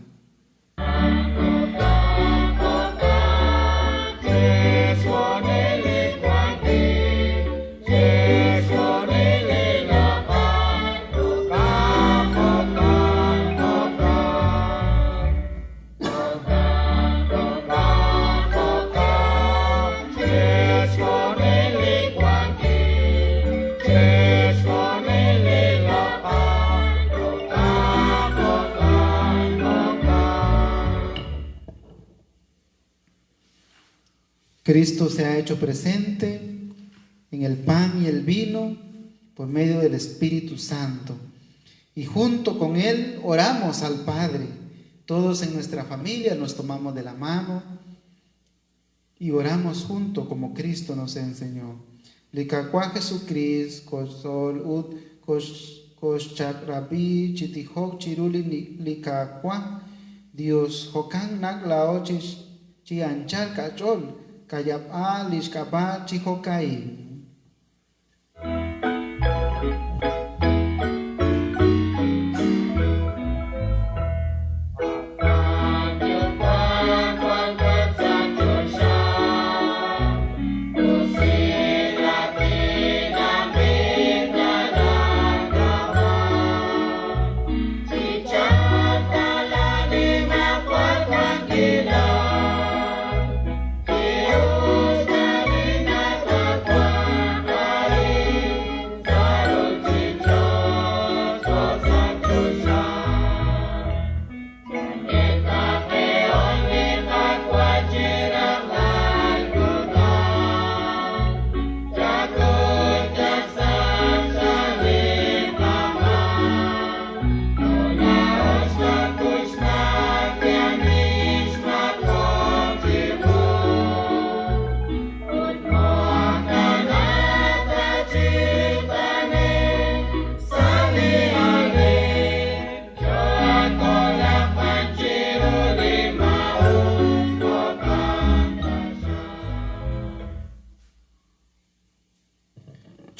Cristo se ha hecho presente en el pan y el vino por medio del Espíritu Santo. Y junto con Él oramos al Padre. Todos en nuestra familia nos tomamos de la mano y oramos junto como Cristo nos enseñó. Likakwa Jesucristo, kosol ud koschak rabi chitihok chiruli likakwa Dios hokan nak lao chianchal kachol kayap a lishkapa chihokai.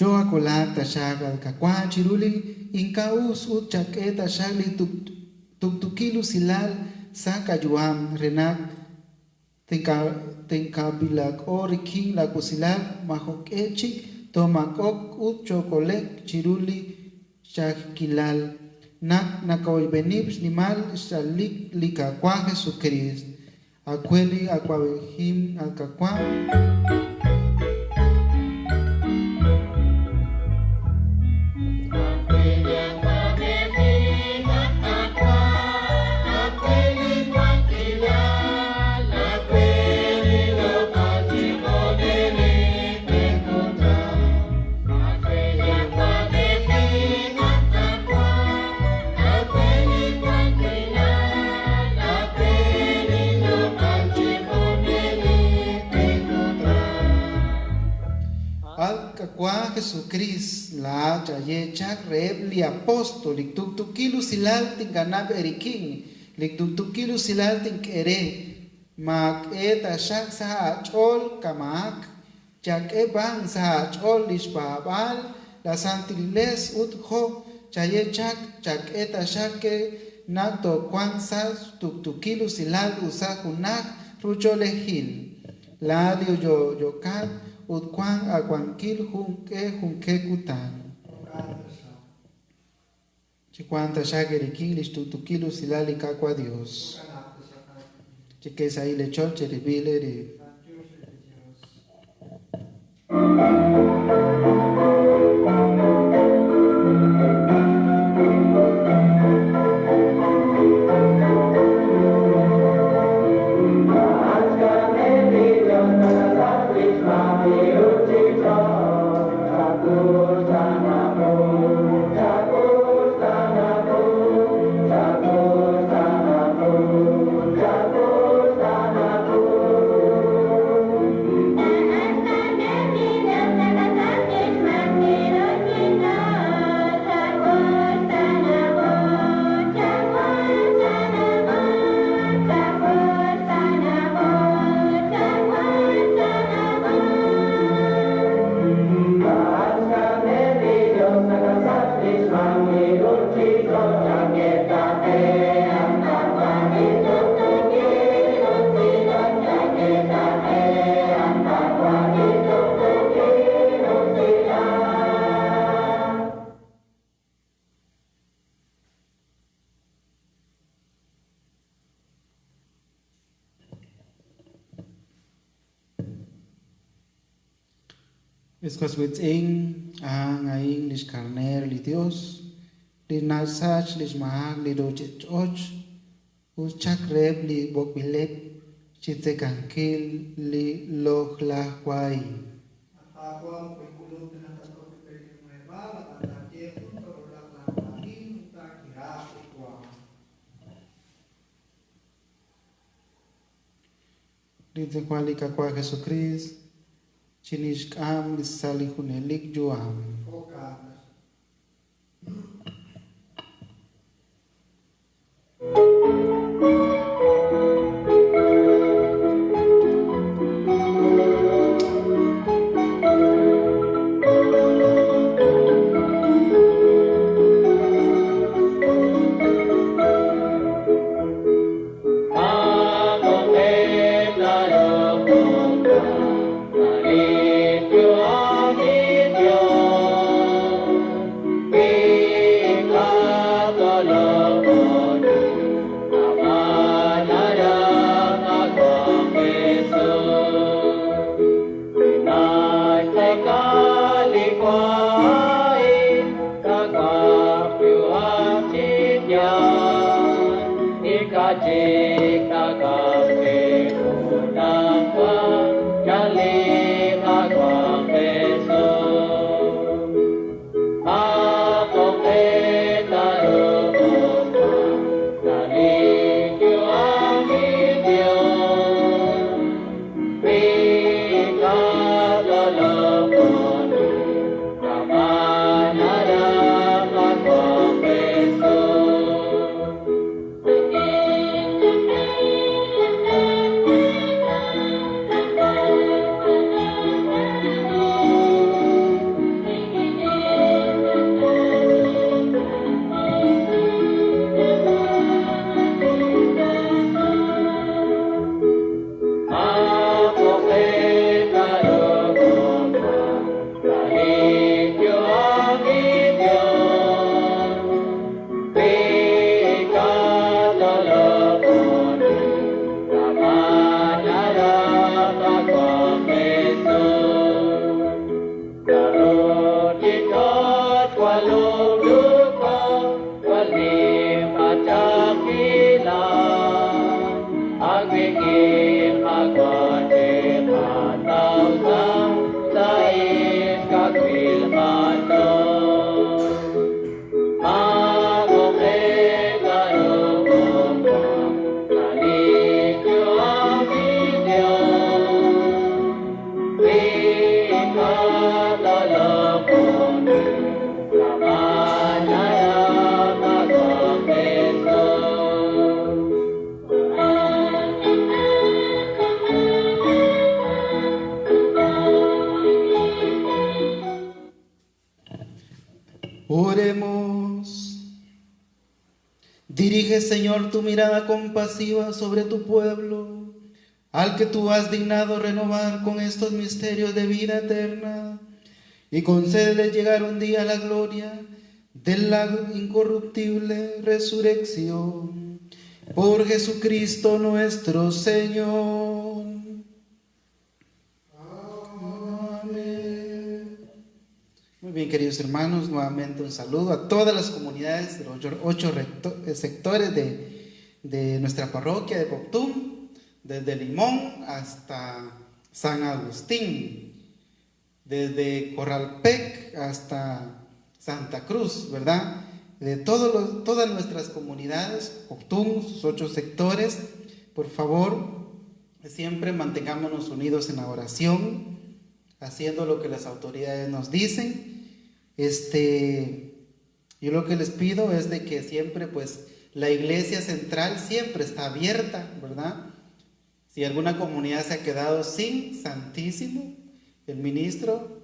Yo acolak tashag al kakwa chiruli inkaus ut chake tashagli tuktukilu silal sa kayuam renak tenkabilak oriking la kusilak mahok echik tomakok ut chokolek chiruli shakilal nak nakaoybenips nimal shalik likakwa Jesucrist akweli akwabehim alkakwa Jesucrist la chaye chak reb li apostol lik tuktukilu silal tinganab eriking lik tuktukilu silal tinkere mak eta shak sa chol kamak chak e bang sa chol lishbabal la santiles utho chaye chak eta shak nak to kwan sa tuktukilu silal usakunak rucholehil la dio yo kat utkwang agwankil junke kutan. Chikwanta shagerikin listutukilu silali kakwa Dios. Chikesa ile cholche ribile ri. Eskas witsing ang aing lis karner li Dios li nasach lis mahag li dochech us chakreb li bokbilek chitsekangkil li lohlah kwai. Dice kwali kakwa Jesucrist Chinishkam lisalihunelik juam.
Amen.
Oremos. Dirige, Señor, tu mirada compasiva sobre tu pueblo, al que tú has dignado renovar con estos misterios de vida eterna, y concédele llegar un día a la gloria de la incorruptible resurrección. Por Jesucristo nuestro Señor. Amén. Muy bien, queridos hermanos, nuevamente un saludo a todas las comunidades de los 8 sectores de nuestra parroquia de Coctum, desde Limón hasta San Agustín, desde Corralpec hasta Santa Cruz, ¿verdad? De todas nuestras comunidades, Coctum, sus 8 sectores, por favor, siempre mantengámonos unidos en la oración, haciendo lo que las autoridades nos dicen. Yo lo que les pido es de que siempre, pues, la iglesia central siempre está abierta, ¿verdad? Si alguna comunidad se ha quedado sin Santísimo, el ministro,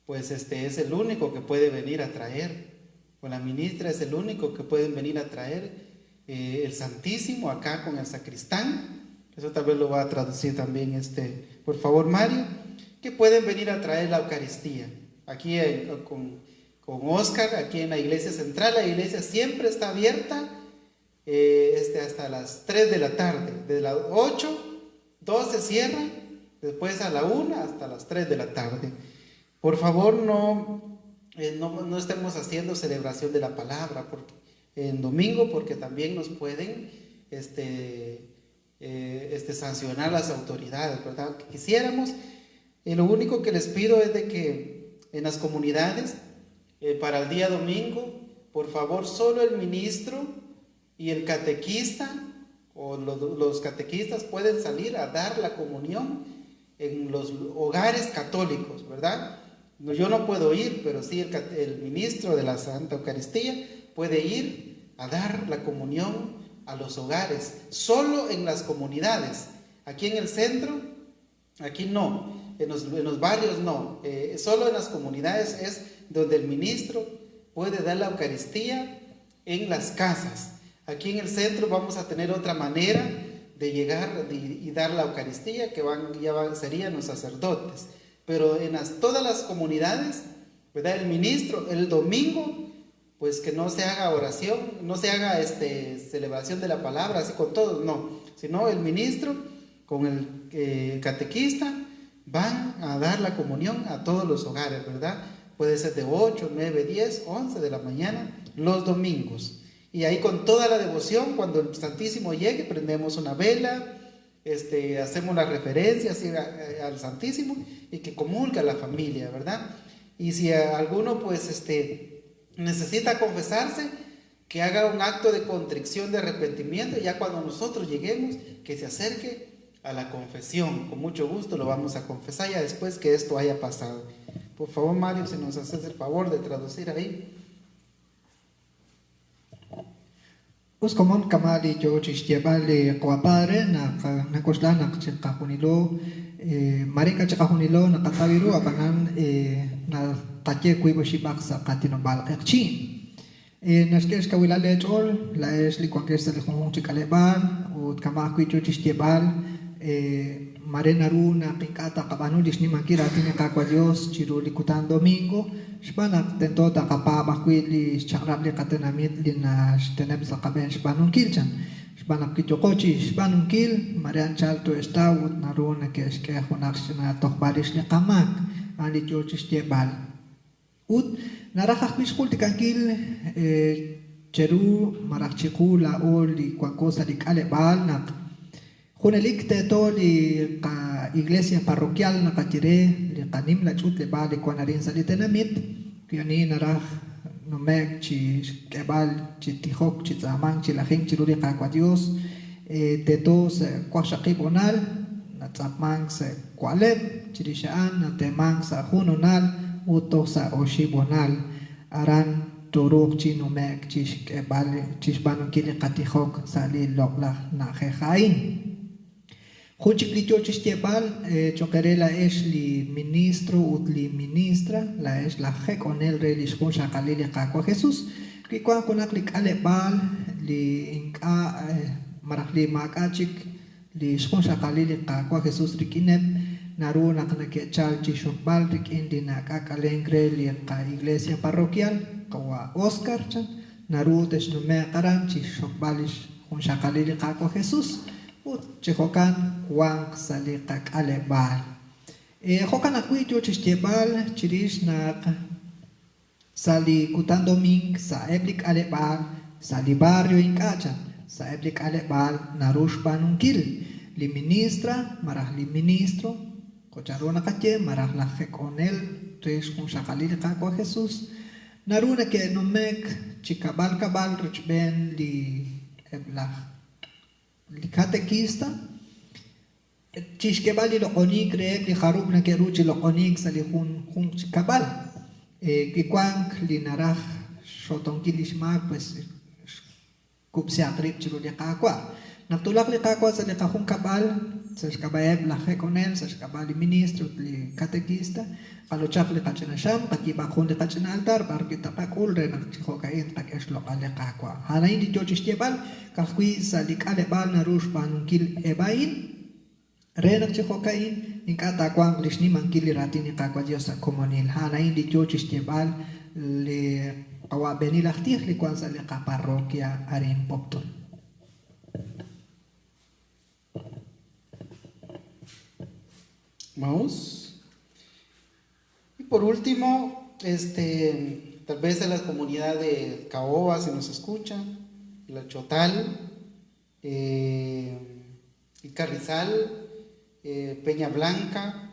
pues, es el único que puede venir a traer, o la ministra es el único que puede venir a traer el Santísimo acá con el sacristán. Eso tal vez lo va a traducir también por favor, Mario, que pueden venir a traer la Eucaristía. Aquí con Oscar, aquí en la iglesia central, la iglesia siempre está abierta hasta las 3 de la tarde, de las 8, 2 se cierra, después a la 1 hasta las 3 de la tarde. Por favor, no estemos haciendo celebración de la palabra en domingo, porque también nos pueden sancionar las autoridades, ¿verdad? Que quisiéramos. Lo único que les pido es de que en las comunidades, para el día domingo, por favor, solo el ministro y el catequista o los catequistas pueden salir a dar la comunión en los hogares católicos, ¿verdad? Yo no puedo ir, pero sí el ministro de la Santa Eucaristía puede ir a dar la comunión a los hogares, solo en las comunidades. Aquí en el centro, aquí no. En los barrios no, solo en las comunidades es donde el ministro puede dar la Eucaristía en las casas. Aquí en el centro vamos a tener otra manera de llegar y dar la Eucaristía, que serían los sacerdotes. Pero en todas las comunidades, ¿verdad? El ministro, el domingo, pues que no se haga oración, no se haga celebración de la palabra, así con todos, no. Sino el ministro con el catequista van a dar la comunión a todos los hogares, ¿verdad? Puede ser de 8, 9, 10, 11 de la mañana, los domingos. Y ahí con toda la devoción, cuando el Santísimo llegue, prendemos una vela, hacemos la referencia así, al Santísimo, y que comulga la familia, ¿verdad? Y si alguno, pues, necesita confesarse, que haga un acto de contrición, de arrepentimiento, y ya cuando nosotros lleguemos, que se acerque a la confesión. Con mucho gusto lo vamos a confesar ya después que esto haya pasado. Por favor, Mario, si nos haces el favor de traducir ahí.
Pues como kamali yo chistiabale coapadre na kosla na chikahunilo marika chikahunilo na kataviru abanan na tache kuibashibak sa katinombal kakchi. Naskes kawilale chol la es likwakes le khung chikaleban ut kamakui yo chistiabal Marenaru na pinkata kabanu disni makira tine kakwa Dios chiru likutan domingo shpanak tentota kapaba kwili chakrable katenamit lina shteneb sa kaben shpanun kilchan shpanak kitokochi shpanun kil marian chalto estawut naru na keske hunak shna tokbarish le kamak ali church bal ut narakh bishkul tikankil cheru marakchikula oli kwa cosa dikale bal nak Junelik teto li ka iglesia parroquial na katire li kanim la chut le bali kwanarin sa litenamit kyoni narah nomek chi kebal chi tihok chi zamang chi lahing chi luri ka kwa Dios teto se kwa shaqib onal na tzapmang se kwaleb chi rishaan na temang sa hunonal uto sa oshibonal aran turuk chi nomek chi kebal chi shbanun kili katihok sa li loklah na khehain Junchik li chochis tiepal, chocarela es li ministro ut li ministra, la es la jek onel re li shkunsha kalili kakwa Jesús. Kikwa kunak li kale bal, li inka marakli makachik, li shkunsha kalili kakwa Jesús rikinep, naru nak nakechal chishokbal rikin di nakakalengre li ka iglesia parroquial, kawa Oscar chan, naru tesnume karan chishokbalish kunsha kalili kakwa Jesús. Chihokan Juan Salikak Alebal. Hokan akuito chistiebal chirish nak sali kutan doming sa eblik Alebal sali barrio inkacha sa eblik Alebal narush panungkil li ministra marah li ministro kocharona kache marah la fekonel tres kun shakalil kakwa Jesus naruna ke nomek chikabal kabal richben li eblah li catequista chishkebali lo onik reek li harub na keruchi lo onik sa li hun chikabal kikwank li naraj shotonki lishmak pues kupsi akrip chilo li kakwa naktulak li kakwa sa li kahun kabal sa shkabayeb la hekonel sa shkabali ministro li catequista kalochak li kachana sham kakibakun li kachana altar par kita kakul re nak chihokain kakeslo ale kakwa hanain di chochistebal kakwi sa li kalebal na rush panungkil ebain renak chihokain inkata kwang lishni mangkili ratini kakwa Dios sa komunil hanain di chochistebal li kawa benilaktir li kwan sa li kaparrokia arin popton.
Vamos. Y por último, tal vez de la comunidad de Caoba, si nos escuchan, la Chotal, y Carrizal, Peña Blanca,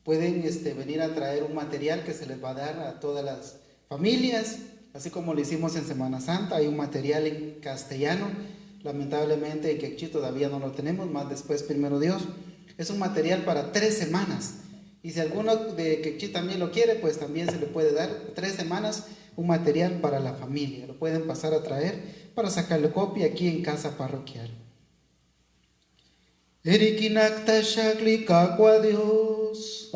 pueden venir a traer un material que se les va a dar a todas las familias, así como lo hicimos en Semana Santa. Hay un material en castellano, lamentablemente en quechí todavía no lo tenemos, más después, primero Dios. Es un material para 3 semanas. Y si alguno de quechí también lo quiere, pues también se le puede dar 3 semanas un material para la familia. Lo pueden pasar a traer para sacarle copia aquí en casa parroquial. Erikinakta shakli kakwa Dios.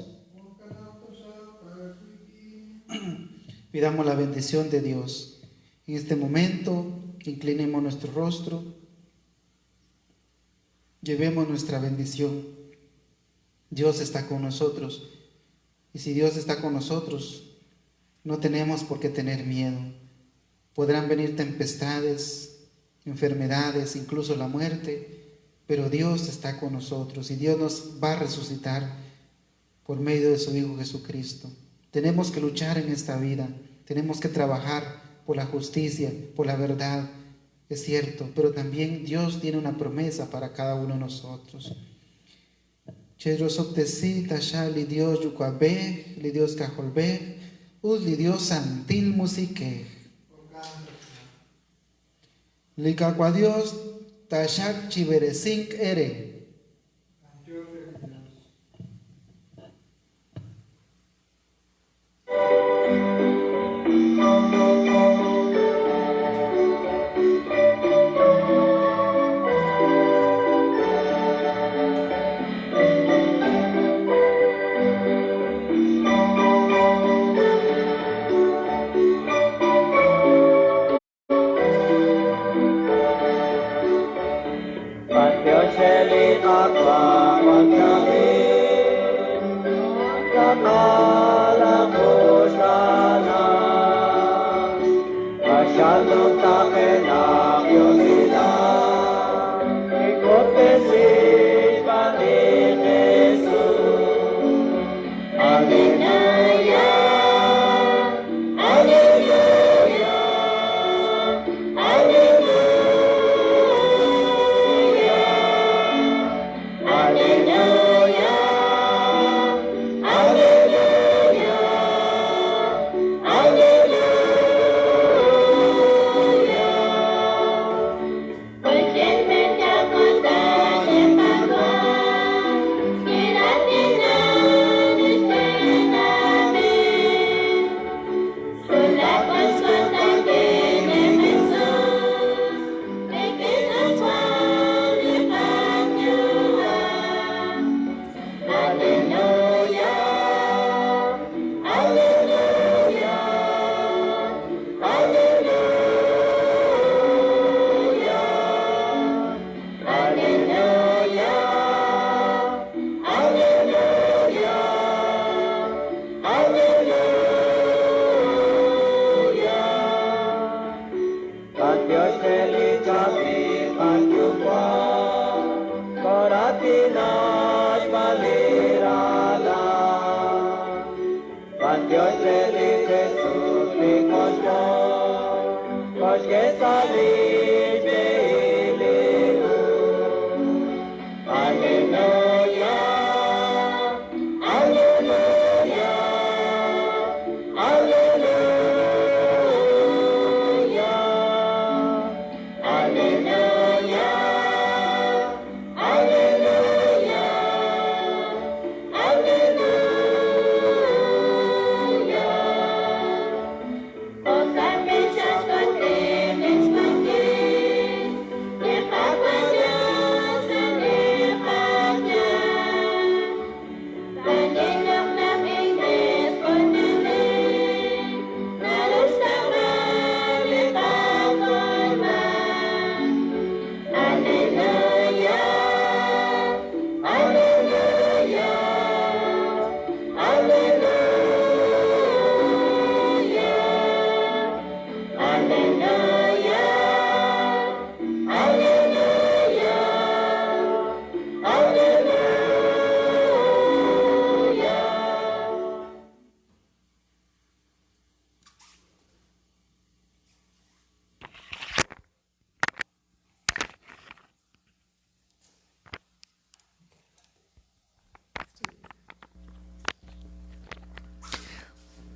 Pidamos la bendición de Dios. En este momento, inclinemos nuestro rostro. Llevemos nuestra bendición. Dios está con nosotros. Y si Dios está con nosotros, no tenemos por qué tener miedo. Podrán venir tempestades, enfermedades, incluso la muerte, pero Dios está con nosotros y Dios nos va a resucitar por medio de su Hijo Jesucristo. Tenemos que luchar en esta vida, tenemos que trabajar por la justicia, por la verdad, es cierto, pero también Dios tiene una promesa para cada uno de nosotros. Chedrosoptesi tashali Dios yukabe, li Dios kajolbe, li Dios santil musique. Li kakwa Dios tashak chiberesink ere.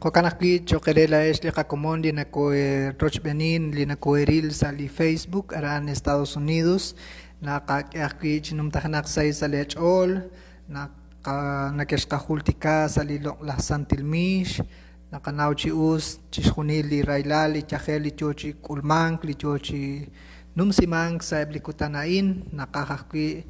Kokanaki chokerela es lika común lina koe Rochbenin lina koeril sali Facebook aran Estados Unidos na kakaki chinumtahanak say salech all na nakeshkahultika sali la santilmish na kanauchi us chishunil li railal li chahel li chochi kulmang li chochi numsimang sa eblikutanain na kakaki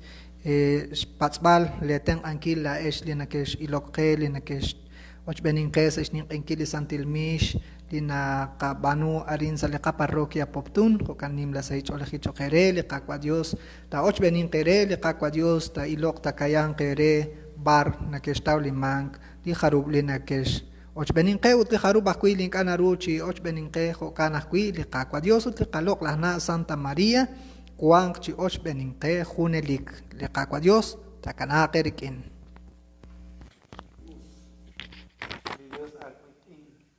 spatsbal leteng ankil la es lina kesh ilokhe lina kesh Ochbenin kes isning enkili santilmish lina kabanu arin sa leka parroquia poptun kokanim la sa icholeji chokere le kakwa Dios ta ochbenin kere le kakwa Dios ta ilok ta kayan kere bar na kestaw limang li harub lina kesh ochbenin ke ut li harub akwi lin kanaruchi ochbenin ke kokanakwi li kakwa Dios ut kalok la na Santa María kuang chi ochbenin ke junelik le kakwa Dios ta kanakerikin